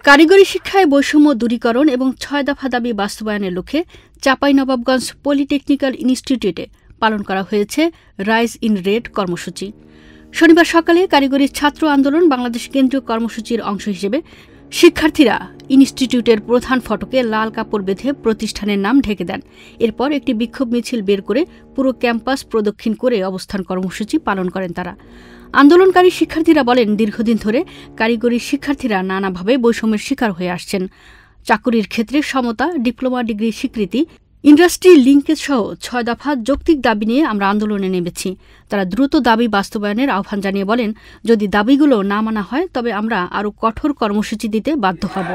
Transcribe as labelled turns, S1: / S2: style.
S1: কারিগরি শিক্ষায় বৈষম্য দূরীকরণ এবং ৬ দফা দাবি বাস্তবায়নের লক্ষ্যে চাঁপাইনবাবগঞ্জ পলিটেকনিক্যাল ইনস্টিটিউটে পালন করা হয়েছে রাইজ ইন রেড কর্মসূচি। শনিবার সকালে কারিগরি ছাত্র আন্দোলন বাংলাদেশ কেন্দ্রীয় কর্মসূচির অংশ হিসেবে শিক্ষার্থীরা ইনস্টিটিউটের প্রধান ফটকে লাল কাপড় বেঁধে প্রতিষ্ঠানের নাম ঢেকে দেন। এরপর একটি বিক্ষোভ মিছিল বের করে পুরো ক্যাম্পাস প্রদক্ষিণ করে অবস্থান কর্মসূচি পালন করেন তারা। আন্দোলনকারী শিক্ষার্থীরা বলেন, দীর্ঘদিন ধরে কারিগরি শিক্ষার্থীরা নানাভাবে বৈষম্যের শিকার হয়ে আসছেন। চাকুরির ক্ষেত্রে সমতা, ডিপ্লোমা ডিগ্রি স্বীকৃতি, ইন্ডাস্ট্রি লিঙ্কেজ সহ ৬ দফা যৌক্তিক দাবি নিয়ে আমরা আন্দোলনে নেমেছি। তারা দ্রুত দাবি বাস্তবায়নের আহ্বান জানিয়ে বলেন, যদি দাবিগুলো না মানা হয় তবে আমরা আরও কঠোর কর্মসূচি দিতে বাধ্য হব।